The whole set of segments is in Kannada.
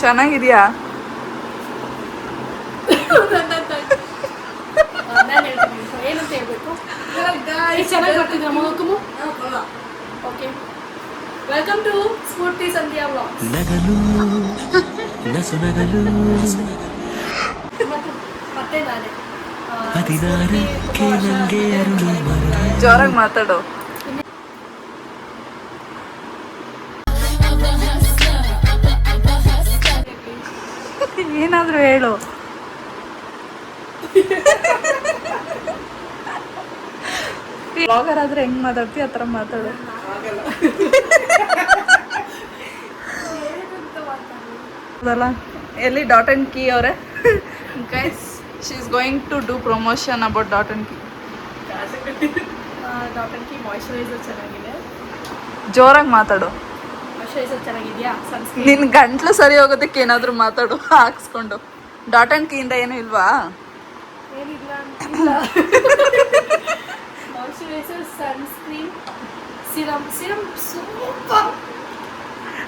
ಚೆನ್ನಾಗಿದೆಯಾ? ಏನಂತ ಹೇಳ್ಬೇಕು? ಚೆನ್ನಾಗಿ ಬರ್ತಿದ್ರಾ ಮಗು? Okay, welcome to Spoorthi Sandhya vlogs. ಮತ್ತೆ ನಾನೇ ಜೋರಾಗಿ ಮಾತಾಡು. ಏನಾದ್ರೂ ಹೇಳು. ಬ್ಲಾಗರ್ ಆದ್ರೆ ಹೆಂಗ್ ಮಾತಾಡ್ತಿ ಆ ಥರ ಮಾತಾಡು. ಎಲ್ಲಿ ಡಾಟ್ ಅಂಡ್ ಕೀ ಅವರೇ? Guys, she is going to do promotion about dot and key. Dot and key moisturiser ಚೆನ್ನಾಗಿದೆ. ಜೋರಾಗಿ ಮಾತಾಡು. ಮಾಯಿಶ್ಚರೈಸರ್ ಚೆನ್ನಾಗಿದೆಯಾ? ನಿನ್ ಗಂಟ್ಲು ಸರಿ ಹೋಗೋದಕ್ಕೆ ಏನಾದ್ರು ಮಾತಾಡು ಹಾಕ್ಸ್ಕೊಂಡು. ಡಾಟ್ ಅಂಡ್ ಕೀಯಿಂದ ಏನು ಇಲ್ವಾ? ಏನಿಲ್ಲ ಮಾಯಿಶ್ಚರೈಸರ್, ಸನ್ಸ್ಕ್ರೀನ್, ಸಿರಮ್ ಸೂಪರ್.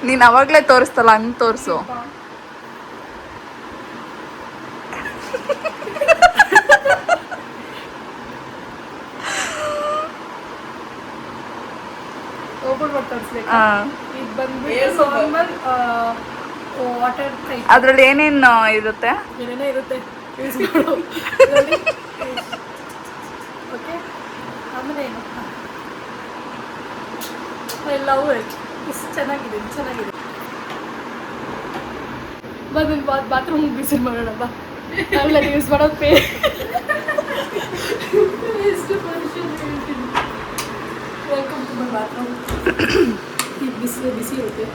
ನೀನ್ ಅವಾಗ್ಲೇ ತೋರಿಸ್ತಲ್ಲ, ಹಂಗ್ ತೋರ್ಸು. ಅದ್ರಲ್ಲಿ ಏನೇನು ಇರುತ್ತೆ? ಏನೇನೋ ಇರುತ್ತೆ. ಓಕೆ, ಆಮೇಲೆ ಏನು? I love it. ಚೆನ್ನಾಗಿದೆ. ಬಂದು ಬಾತ್ರೂಮ್ ಬಿಸಿಲು ಮಾಡೋಣ ಬಾ. ಅವೆಲ್ಲ ಯೂಸ್ ಮಾಡೋದು ಪೇ. Welcome to my bathroom. ಬಿಸಿ ಇರುತ್ತೆ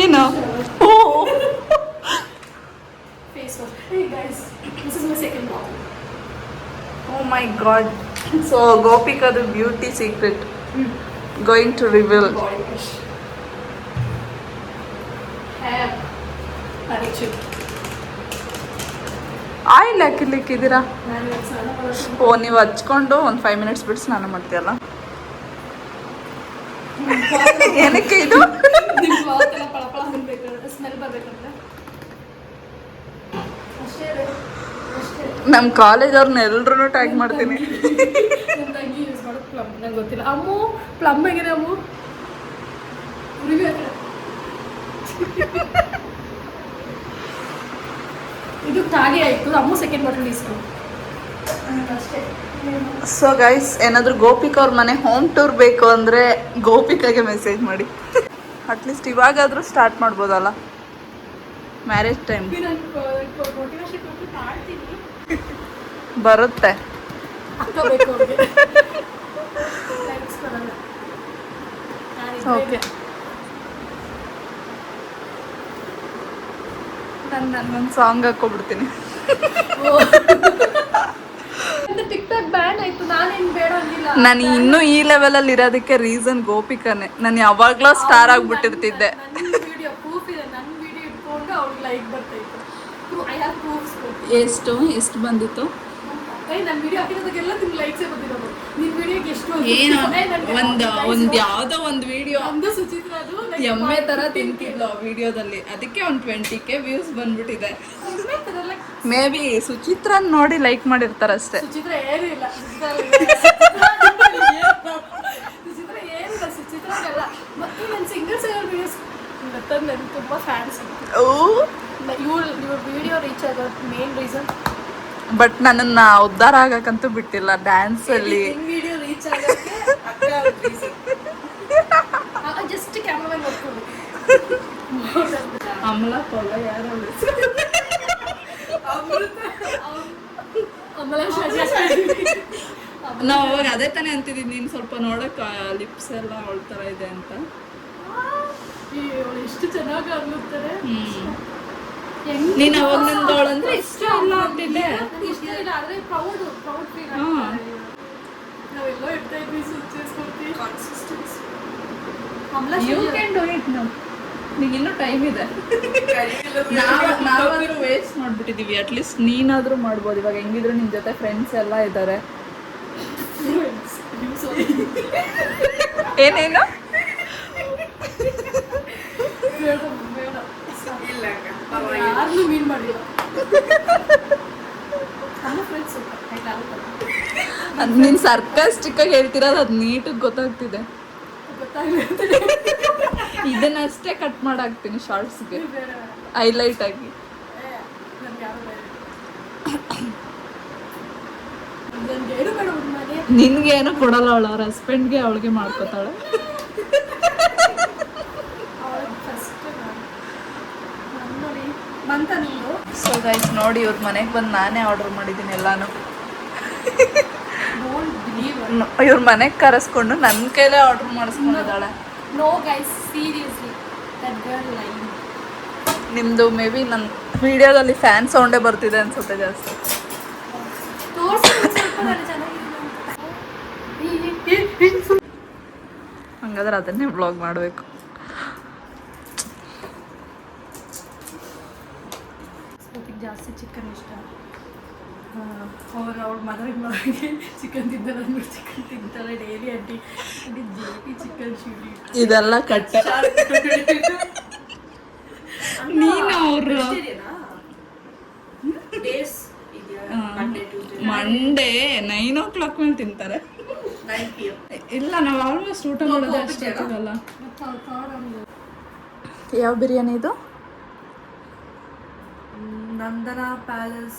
ಏನು? Face wash. Hey guys, this is my second blog. Oh my god. So ಗೋಪಿಕದು beauty secret going to reveal. Body wash. Have ಅರಿಚು ಆಯಿಲ್ ಹಾಕಿರ್ಲಿಕ್ಕಿದ್ದೀರಾ? ಓ, ನೀವು ಹಚ್ಕೊಂಡು ಒಂದು 5 ಮಿನಿಟ್ಸ್ ಬಿಟ್ಟು ಸ್ನಾನ ಮಾಡ್ತೀಯಲ್ಲ? ಏನಕ್ಕೆ ಇದು? ನಮ್ಮ ಕಾಲೇಜ್ ಅವ್ರನ್ನ ಎಲ್ರೂ ಟ್ಯಾಗ್ ಮಾಡ್ತೀನಿ. ನಂಗೆ ಗೊತ್ತಿಲ್ಲ. ಅಮ್ಮು ಪ್ಲಮ್ ಹೇಗಿದೆ ಅಮ್ಮು? ಇದು ತಾಗೆ ಆಯಿತು. ಅಮ್ಮು ಸೆಕೆಂಡ್ ಬಾಟಲ್ ಇಸ್ಕೊಂಡು ಅಷ್ಟೇ. ಸೊ ಗೈಸ್, ಏನಾದರೂ ಗೋಪಿಕಾ ಅವ್ರ ಮನೆ ಹೋಮ್ ಟೂರ್ ಬೇಕು ಅಂದರೆ ಗೋಪಿಕಾಗೆ ಮೆಸೇಜ್ ಮಾಡಿ. ಅಟ್ಲೀಸ್ಟ್ ಇವಾಗಾದರೂ ಸ್ಟಾರ್ಟ್ ಮಾಡ್ಬೋದಲ್ಲ, ಮ್ಯಾರೇಜ್ ಟೈಮ್ ಬರುತ್ತೆ. ಓಕೆ, ನಾನು ಸಾಂಗ್ ಹಾಕ್ಕೊಬಿಡ್ತೀನಿ. ಟಿಕ್ಟಾಕ್ ಬ್ಯಾನ್ ಆಯ್ತು. ನಾನೇನು ಬೇಡ ಅಂದಿಲ್ಲ. ನಾನು ಇನ್ನೂ ಈ ಲೆವೆಲಲ್ಲಿ ಇರೋದಕ್ಕೆ ರೀಸನ್ ಗೋಪಿಕಾನೆ. ನಾನು ಯಾವಾಗಲೂ ಸ್ಟಾರ್ ಆಗಿಬಿಟ್ಟಿರ್ತಿದ್ದೆ. ವಿಡಿಯೋ ಪ್ರೂಫ್ ಇದೆ. ನನ್ನ ವಿಡಿಯೋ ಇಟ್ಕೊಂಡು ಅವ್ರಿಗೆ ಲೈಕ್ ಬರ್ತೈತೆ. I have proofs. ಎಷ್ಟು ಬಂದಿತ್ತು? ನನ್ನ ವಿಡಿಯೋ ಹಾಕಿರೋದಕ್ಕೆಲ್ಲ ನಿಮ್ಗೆ ಲೈಕ್ಸೇ ಬಂದಿರೋದು. ನಿನ್ನ ವಿಡಿಯೋಗೆ ಎಷ್ಟು? ಏನು ಒಂದು ಯಾವುದೋ ಒಂದು ವಿಡಿಯೋ ಒಂದು ಸುಚಿತ್ರದು ಎಮ್ಮೆ ಥರ ತಿಂತಿದ್ಲು ಆ ವಿಡಿಯೋದಲ್ಲಿ, ಅದಕ್ಕೆ ಒಂದು 20K ವ್ಯೂಸ್ ಬಂದ್ಬಿಟ್ಟಿದೆ. ಮೇ ಬಿ ಸುಚಿತ್ರನ್ ನೋಡಿ ಲೈಕ್ ಮಾಡಿರ್ತಾರೆ ಅಷ್ಟೇ. ಸುಚಿತ್ರ ಏನೂ ಇಲ್ಲ. ಸುಚಿತ್ರಲ್ಲ. ಮತ್ತು ನನ್ನ ಸಿಂಗಲ್ ವಿಡಿಯೋಸ್ ಗೊತ್ತಂದು ನನಗೆ ತುಂಬ ಫ್ಯಾನ್ಸ್. ಇವ್ರ ವಿಡಿಯೋ ರೀಚ್ ಆಗೋದು ಮೇನ್ ರೀಸನ್. ಬಟ್ ನನ್ನನ್ನು ಉದ್ಧಾರ ಆಗಕ್ಕಂತೂ ಬಿಟ್ಟಿಲ್ಲ ಡ್ಯಾನ್ಸಲ್ಲಿ. ವಿಡಿಯೋ ರೀಚ್ ಆಗೋಕ್ಕೆ ಜಸ್ಟ್ ಕ್ಯಾಮ್ರಾ ನೋಡ್ಕೊಂಡು ಅಮಲಾ ಪಲ್ಲ ಯಾರು? ನಾವು ಅವಾಗ ಅದೇ ತಾನೇ ಅಂತಿದ್ದೀನಿ, ನೀನು ಸ್ವಲ್ಪ ನೋಡಕ್ಕೆ ಲಿಪ್ಸ್ ಎಲ್ಲ ಅವಳ ಥರ ಇದೆ ಅಂತ. ಎಷ್ಟು ಚೆನ್ನಾಗಿ ಆಗುತ್ತಾರೆ. ನೀನು ಅವಾಗ ನಂದು ಅವಳಂದ್ರೆ ಇಷ್ಟ ಇಲ್ಲ ಅಂತಿದ್ದೆ. ಇಷ್ಟ ಇಲ್ಲ ಆದರೆ ಪ್ರೌಡ್ ಫೀಲ್. ನಾವೆಲ್ಲೋ ಇರ್ತಾ ಇದ್ವಿ, ಸುಚ್ಚಿಸ್ಕೊಡ್ತೀವಿ. Consistency. You can do it now. ನಿಂಗೆ ಇನ್ನೂ ಟೈಮ್ ಇದೆ. ನಾವಾದರೂ ವೇಸ್ಟ್ ಮಾಡಿಬಿಟ್ಟಿದ್ದೀವಿ. ಅಟ್ಲೀಸ್ಟ್ ನೀನಾದರೂ ಮಾಡ್ಬೋದು. ಇವಾಗ ಹೆಂಗಿದ್ರು ನಿಮ್ಮ ಜೊತೆ ಫ್ರೆಂಡ್ಸ್ ಎಲ್ಲ ಇದ್ದಾರೆ. ಏನೇನು ಬೇಡ ಬೇಡ ಯಾರನ್ನೂ ಮೀನ್ ಮಾಡಿಲ್ಲ ನಮ್ಮ ಫ್ರೆಂಡ್ಸ್ ಆಯ್ತಾ ನೀನು ಸರ್ಕಾಸ್ಟಿಕ್ ಆಗಿ ಹೇಳ್ತಿರೋದು ಅದು ನೀಟಾಗಿ ಗೊತ್ತಾಗ್ತಿದೆ. ಗೊತ್ತಾಗಲಿ ಇದನ್ನಷ್ಟೇ ಕಟ್ ಮಾಡಾಕ್ತೀನಿ ಶಾರ್ಟ್ಸ್ಗೆ ಬೇಡ ಹೈಲೈಟ್ ಆಗಿ. ನನ್ಗೆ ಯಾರು ಬೇಡ ನನ್ಗೆ ಏನು ಬೇಡ ಒಂದು ಮನೆ ನಿನ್ಗೆ ಏನು ಕೊಡಲ್ಲ ಅವಳು, ಅವ್ರ ಹಸ್ಬೆಂಡ್ಗೆ ಅವಳಿಗೆ ಮಾಡ್ಕೋತಾಳೆ. ಫಸ್ಟ್ ನೋಡಿ ಬಂತ ನಿಂದು ಸೊ ಗೈಸ್ ನೋಡಿ ಇವ್ರ ಮನೆಗೆ ಬಂದು ನಾನೇ ಆರ್ಡರ್ ಮಾಡಿದ್ದೀನಿ ಎಲ್ಲಾನು. ಡೋಂಟ್ ಬಿಲೀವ್ ಇವ್ರ ಮನೆಗೆ ಕರೆಸ್ಕೊಂಡು ನನ್ನ ಕೈಲೇ ಆರ್ಡರ್ ಮಾಡಿಸ್ಕೊಂಡಿದ್ದಾಳೆ. No guys seriously that girl line ನಿಮ್ಮದು ಮೇ ಬಿ ನನ್ನ ವಿಡಿಯೋದಲ್ಲಿ ಫ್ಯಾನ್ ಸೌಂಡೇ ಬರ್ತಿದೆ ಅನ್ಸುತ್ತೆ ಜಾಸ್ತಿ. ತೋರಿಸಿ ಸ್ವಲ್ಪ ನಾನು ಚೆನ್ನಾಗಿದೆ ಹಂಗಾದ್ರೆ ಅದನ್ನೇ ವ್ಲಾಗ್ ಮಾಡಬೇಕು. ಜಾಸ್ತಿ ಚಿಕನ್ ಇಷ್ಟ. ಅವ್ರ ಮನೆಗೆ ಚಿಕನ್ ತಿಂತಾರೆ ಅಂದ್ಬಿಟ್ಟು ಚಿಕನ್ ತಿಂತಾರೆ ಡೈಲಿ ಅಡ್ಡಿ ಜೇಟಿ ಚಿಕನ್ ಚಿಲ್ಲಿ ಇದೆಲ್ಲ ಕಟ್ಟ. ನೀನು ಅವರು ಮಂಡೇ 9 ಮೇಲೆ ತಿಂತಾರೆ. ಇಲ್ಲ ನಾವು ಆಲ್ಮೋಸ್ಟ್ ಊಟ ಮಾಡೋದೇ ಅಷ್ಟೇ ಆಗಲ್ಲ. ಯಾವ ಬಿರಿಯಾನಿ ಇದು? Nandhana palace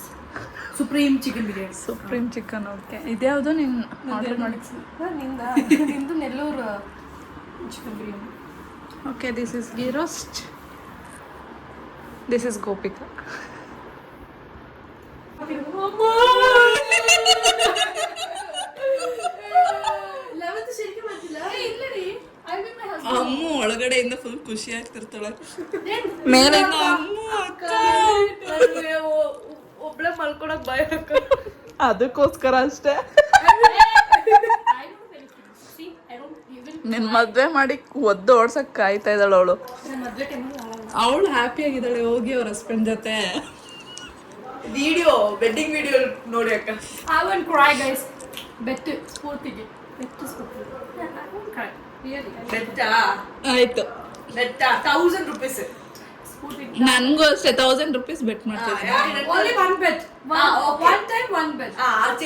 supreme chicken biryani. Supreme chicken. Okay, ಇದ್ಯಾವುದು ನೀನು ಆರ್ಡರ್ ಮಾಡಿ? ನಿಂದು Nellore chicken biryani. Okay, this is ghee roast, this is Gopika. ಅಮ್ಮ ಒಳಗಡೆಯಿಂದ ಫುಲ್ ಖುಷಿ ಆಗ್ತಿರ್ತಾಳೆ, ಮೇಲಿಂದ ಒಬ್ಳೆ ಮಲ್ಕೊಳಕ್ ಭಯ. ಅದಕ್ಕೋಸ್ಕರ ಅಷ್ಟೇ. ನಿನ್ ಮದ್ವೆ ಮಾಡಿ ಒದ್ದು ಓಡ್ಸಕ್ ಕಾಯ್ತಾ ಇದ್ದಾಳೆ ಅವಳು. ಅವಳು ಹ್ಯಾಪಿ ಆಗಿದ್ದಾಳೆ ಹೋಗಿ ಅವ್ರ ಹಸ್ಬೆಂಡ್ ಜೊತೆ. ವಿಡಿಯೋ ವೆಡ್ಡಿಂಗ್ ವಿಡಿಯೋ ನೋಡಿ ಅಕ್ಕ. I won't cry guys. Bettu ಸ್ಫೂರ್ತಿಗೆ Bettu Spoorthi. I won't cry. Really. ಬೆಟ್ಟ ಆಯ್ತು, ಬೆಟ್ಟ 1000 rupees. ಸ್ಫೂರ್ತಿಗೆ ನನ್ಗೂ ಅಷ್ಟೇ 1000 rupees ಬೆಟ್ ಮಾಡ್ತಿದ್ದೀನಿ. only one bet. One time one bet.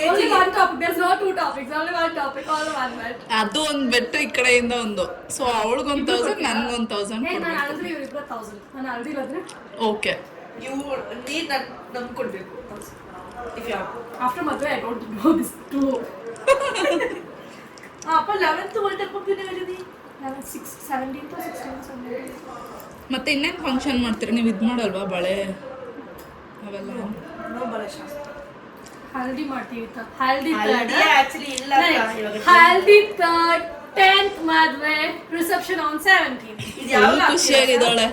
Only one topic. There's no two topics. Only one topic. All one bet. ಅದು ಒಂದು ಬೆಟ್ಟು ಈ ಕಡೆಯಿಂದ ಒಂದು. ಸೊ ಅವಳಿಗೊಂದು 1000, ನನ್ಗೊಂದು 1000 ನಾನು ಕೊಡ್ಬೇಕು. ಅಲ್ದ್ರೆ ಇವ್ರಿಬ್ರು 1000. ನಾನು ಅಲ್ದಿಲ್ಲದ್ರೆ ಓಕೆ, ನೀವು ನೀರ್ ನಮ್ಗೆ ಕೊಡ್ಬೇಕು. If you have. ಆಫ್ಟರ್ ಮದುವೆ I don't know this too. ಅಪ್ಪ 11th ವರ್ಲ್ಡ್ ಕಪ್ ಹೋಗ್ತೀನಿ ಹೇಳಿದಿ. 17th 16th 17th. ಮತ್ತೆ ಇನ್ನೇನು ಫಂಕ್ಷನ್ ಮಾಡ್ತೀರಿ ನೀವು? ಇದು ಮಾಡಲ್ವಾ ಬಳೆ ಅವೆಲ್ಲ? ನೋ ಬಲಶಾಸ್ತ್ರ. ಹಲ್ದಿ ಮಾಡ್ತೀವಿ. ಹಲ್ದಿ ಆಕ್ಚುಲಿ ಇಲ್ಲ ಅಕ್ಕ, ಇವಾಗ ಹಲ್ದಿ 10th ಮದುವೆ ರಿಸೆಪ್ಷನ್ ಆನ್ 17th. ಇದು ಯಾವಾಗ ಖುಷಿಯಾಗಿದ್ದಾಳೆ.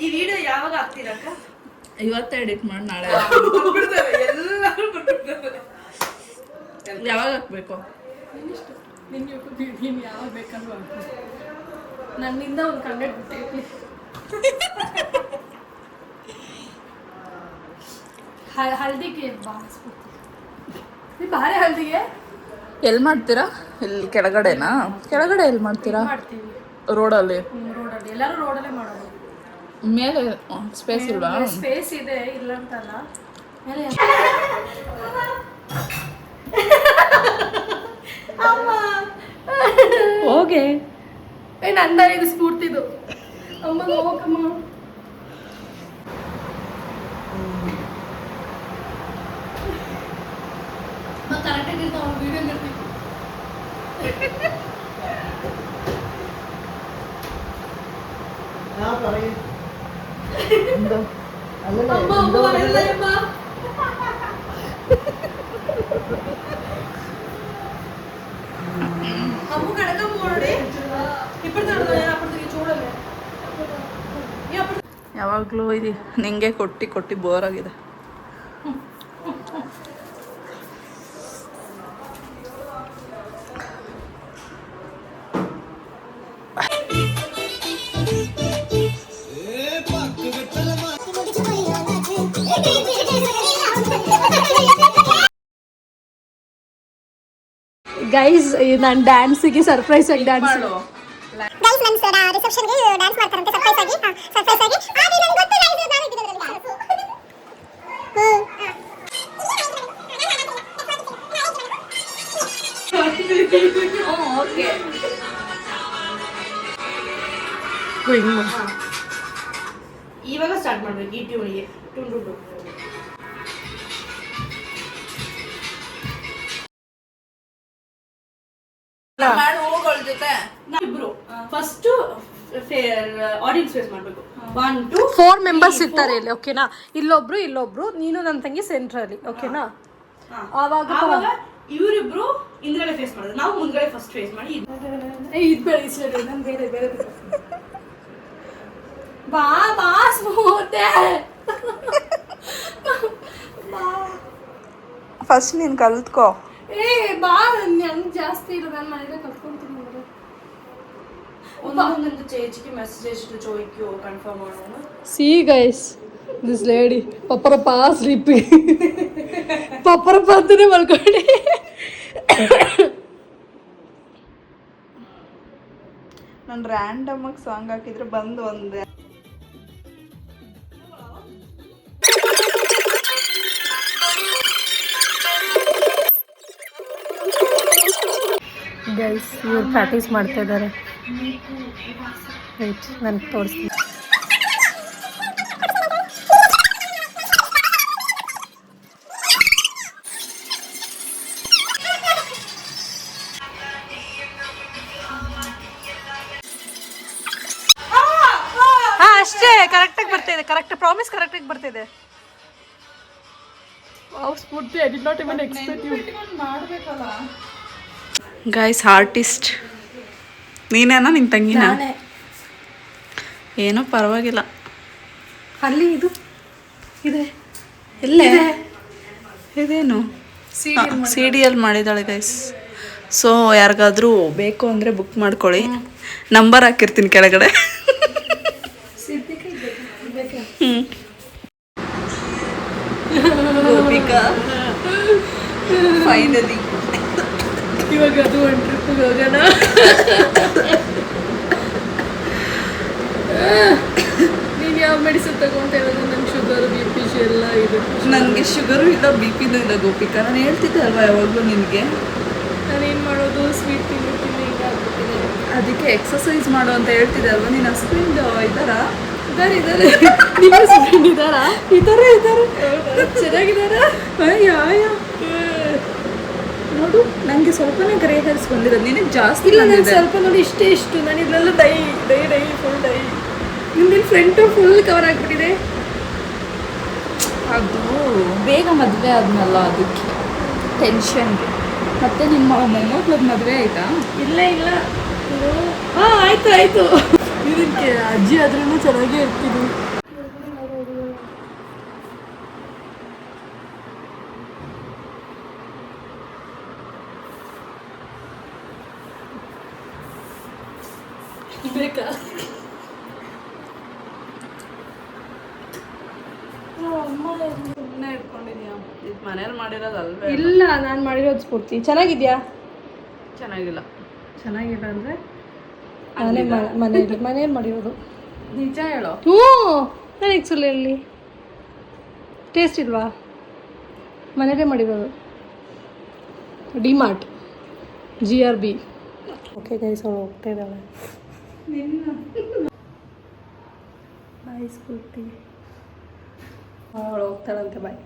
ಈ ವಿಡಿಯೋ ಯಾವಾಗ ಹಾಕ್ತೀರಕ್ಕ? ಇವತ್ತೇ ಎಡಿಟ್ ಮಾಡಿ ನಾಳೆ ಬಿಡ್ತೇವೆ, ಎಲ್ಲರೂ ಬಿಡ್ತೇವೆ. ಯಾವಾಗ ಹಾಕ್ಬೇಕು? ನಿನ್ನಿಷ್ಟ. ನಿನ್ನ ಯೂಟ್ಯೂಬ್ ನೀನು ಯಾವಾಗ ಬೇಕಂದ್ರೂ ಆಗ್ಬೋದು. ನನ್ನಿಂದ ಒಂದು ಕಂಡೆಕ್ಟ್ ಬಿಟ್ಟೈತಿ. ಹಲ್ದಿಗೆ ಭಾರಿ ಹಲ್ದಿಗೆ ಎಲ್ಲಿ ಮಾಡ್ತೀರಾ? ಇಲ್ಲಿ ಕೆಳಗಡೆನಾ? ಕೆಳಗಡೆ ಎಲ್ಲಿ ಮಾಡ್ತೀರಾ? ಮಾಡ್ತೀವಿ ರೋಡಲ್ಲಿ? ರೋಡಲ್ಲಿ. ಎಲ್ಲರೂ ರೋಡಲ್ಲೇ ಮಾಡೋದು. ಮೇಲೆ ಸ್ಪೇಸ್ ಇಲ್ವಾ? ಸ್ಪೇಸ್ ಇದೆ, ಇಲ್ಲ ಅಂತಲ್ಲ. ಮೇಲೆ ಹೋಗೆ ನಂದ ಇದು ಸ್ಫೂರ್ತಿದು. ಅಮ್ಮ ಹೋಗಮ್ಮ. ಕರೆಕ್ಟಾಗಿ ಇರ್ತಾವ ವಿಡಿಯೋ ಇರ್ತೀವಿ. ಅಮ್ಮ ಅಮ್ಮ ಎಲ್ಲ ಅಮ್ಮ. అమ్ము కడకం పోడి ఇప్పుడు తడదు అప్పుడు చూడలే. ಯಾವಾಗಲೂ ಇದು ನಿಂಗೆ ಕೊಟ್ಟು ಕೊಟ್ಟು ಬೋರ್ ಆಗಿದೆ. ಗೈಸ್ ನಾನು ಡ್ಯಾನ್ಸಿಗೆ ಸರ್ಪ್ರೈಸ್ ಆಗಿ ಡ್ಯಾನ್ಸ್ ಗೈಸ್ ನನ್ನ ರಿಸೆಪ್ಷನ್ಗೆ ಡ್ಯಾನ್ಸ್ ಮಾಡ್ತಾರಂತೆ ಸರ್ಪ್ರೈಸ್ ಆಗಿ ಆದ್ರೆ ನನಗೆ ಗೊತ್ತು ಗೈಸ್ ನಾನು ಇದ್ದಿದ್ರಲ್ಲಿ ಓಕೆ ಇವಾಗ ಸ್ಟಾರ್ಟ್ ಮಾಡ್ಬೇಕು ಈ ಟ್ಯೂನಿಗೆ ಟುನ್ ಟುನ್ ಟುನ್. ಹೋಗೋಳ ಜೊತೆ ಇಬ್ರು ಫಸ್ಟ್ ಆಡಿಯನ್ಸ್ ಫೇಸ್ ಮಾಡ್ಬೇಕು 1 2 4 ಮೆಂಬರ್ಸ್ ಇರ್ತಾರೆ ಇಲ್ಲಿ ಓಕೆನಾ ಇಲ್ಲೊಬ್ರು ನೀನು ನನ್ನ ತಂಗಿ ಸೆಂಟ್ರಲ್ಲಿ ಓಕೆನಾ ಆವಾಗ ಇವರಿಬ್ರು ಹಿಂದ್ಗಡೆ ಫೇಸ್ ಮಾಡೋದು ನಾವು ಮುಂದ್ಗಡೆ ಫಸ್ಟ್ ಫೇಸ್ ಮಾಡಿ ಇದು ಬೇರೆ ನಾನು ಬೇರೆ ಬಾ ಸ್ಮೂತೆ ಫಸ್ಟ್ ನೀನು ಕಲ್ತ್ಕೋ. ಏ ಬಾ ನಂಗೆ ಜಾಸ್ತಿ ಇಲ್ಲ ನಾನು ಮನೆಯಲ್ಲೇ ಕಲ್ತ್ಕೊಂತೀನಿ ಒಂದೊಂದು ചേച്ചിക്ക് മെസ്സേജ് അയച്ചിട്ട് ചോദിക്കുവോ കൺഫേം ആണോ. See guys, this lady paparappa sleeping. paparappa ಅಂತನೇ ಮಲ್ಕೊಂಡೆ. ನಾನು ರ್ಯಾಂಡಮ್ ಆಗಿ ಸಾಂಗ್ ಹಾಕಿದ್ರೆ ಬಂದು ಒಂದೇ ಗೈಸ್ ಇವ್ರು ಪ್ರಾಕ್ಟೀಸ್ ಮಾಡ್ತಾ ಇದ್ದಾರೆ ರೈಟ್ ನಾನು ತೋರಿಸ್ತೀನಿ. ಅಷ್ಟೇ ಕರೆಕ್ಟಾಗಿ ಬರ್ತಿದೆ ಕರೆಕ್ಟ್ ಪ್ರಾಮಿಸ್ ಕರೆಕ್ಟಾಗಿ ಬರ್ತಿದೆ. Spoorthi I did not even expect you. Guys artist ನೀನೇನಾ ನಿನ್ನ ತಂಗಿನ? ಏನೋ ಪರವಾಗಿಲ್ಲ. ಅಲ್ಲಿ ಇದು ಇದೆ ಎಲ್ಲೇ ಇದೇನು ಸಿಡಿಯಲ್ಲಿ ಮಾಡಿದಾಳೆ ಗೈಸ್. ಸೊ ಯಾರಿಗಾದ್ರೂ ಬೇಕು ಅಂದರೆ ಬುಕ್ ಮಾಡ್ಕೊಳ್ಳಿ, ನಂಬರ್ ಹಾಕಿರ್ತೀನಿ ಕೆಳಗಡೆ. ಗೋಪಿಕಾ ಫೈನಲಿ ಇವಾಗ ಅದು ಒಂದು ಟ್ರಿಪ್ಪಿಗೆ ಹೋಗೋಣ. ನೀನು ಯಾವ ಮೆಡಿಸಿನ್ ತಗೊಂತ ಇರೋದು? ನಂಗೆ ಶುಗರ್ BP ಎಲ್ಲ ಇದೆ. ನನಗೆ ಶುಗರು ಇಲ್ಲ BP ಇಲ್ಲ ಗೋಪಿಕಾ. ನಾನು ಹೇಳ್ತಿದ್ದೆ ಅಲ್ವಾ ಯಾವಾಗಲೂ ನಿನಗೆ. ನಾನೇನು ಮಾಡೋದು ಸ್ವೀಟ್ ತಿಂದು ಹಿಂಗಾಗ್ಬಿಟ್ಟಿದೆ. ಅದಕ್ಕೆ ಎಕ್ಸಸೈಸ್ ಮಾಡು ಅಂತ ಹೇಳ್ತಿದ್ದೆ ಅಲ್ವಾ. ನೀನು ಹಸ್ಬೆಂಡ್ ಇದ್ದಾರಾ? ಇದ್ದಾರೆ ನಿಮ್ಮ ಹಸ್ಬೆಂಡ್ ಇದ್ದಾರಾ? ಇದ್ದಾರೆ ಚೆನ್ನಾಗಿದ್ದಾರಾ? ಅಯ್ಯ ನೋಡು, ನನಗೆ ಸ್ವಲ್ಪನೇ ಗ್ರೇ ಹೇರ್ಸ್ ಬಂದಿರೋದು, ನಿನಗೆ ಜಾಸ್ತಿ ಇಲ್ಲ. ನಾನು ಬಂದಿದೆ. ಸ್ವಲ್ಪ ನೋಡಿ ಇಷ್ಟು ನಾನು ಇದೆಲ್ಲ ಡೈ ಫುಲ್ ಡೈ. ನಿಮ್ದಿನ ಫ್ರಂಟು ಫುಲ್ ಕವರ್ ಆಗಿಬಿಟ್ಟಿದೆ. ಅದು ಬೇಗ ಮದುವೆ ಆದ್ನಲ್ಲ, ಅದಕ್ಕೆ ಟೆನ್ಷನ್ಗೆ. ಮತ್ತೆ ನಿಮ್ಮ ಮೊಮ್ಮಕ್ಳದ ಮದುವೆ ಆಯ್ತಾ? ಇಲ್ಲ ಹಾಂ ಆಯ್ತು ಇದಕ್ಕೆ ಅಜ್ಜಿ ಆದ್ರೂ ಚೆನ್ನಾಗೇ ಇರ್ತೀನಿ. ಬೇಕಾ? ಸುಮ್ಮನೆ ಇಟ್ಕೊಂಡಿದ್ಯಾ? ಇದು ಮನೇಲಿ ಮಾಡಿರೋದಲ್ವೇ? ಇಲ್ಲ ನಾನು ಮಾಡಿರೋದು ಸ್ಫೂರ್ತಿ. ಚೆನ್ನಾಗಿದ್ಯಾ? ಚೆನ್ನಾಗಿಲ್ಲ ಅಂದರೆ ನಾನೇ ಮನೇಲಿ ಮಾಡಿರೋದು. ನಿಜ ಹೇಳೋ. ಹ್ಞೂ ನನಗೆ ಸುಳ್ಳು ಹೇಳಿ ಟೇಸ್ಟ್ ಇಲ್ವಾ? ಮನೇಲೇ ಮಾಡಿರೋದು. ಡಿಮಾರ್ಟ್ GRB. ಓಕೆ ಗೈಸ್ ಅವಳು ಹೋಗ್ತಾ ಇದ್ದಾಳೆ. ಬಾಯ್ ಸ್ಫೂರ್ತಿ. ಅವಳು ಹೋಗ್ತಾಳಂತೆ. ಬಾಯ್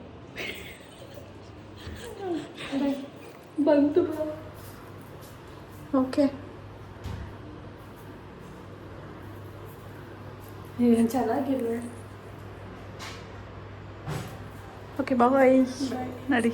ಬಂತು. ಓಕೆ ಏನು ಚೆನ್ನಾಗಿಲ್ವೇ? Okay bye. ನಡಿ.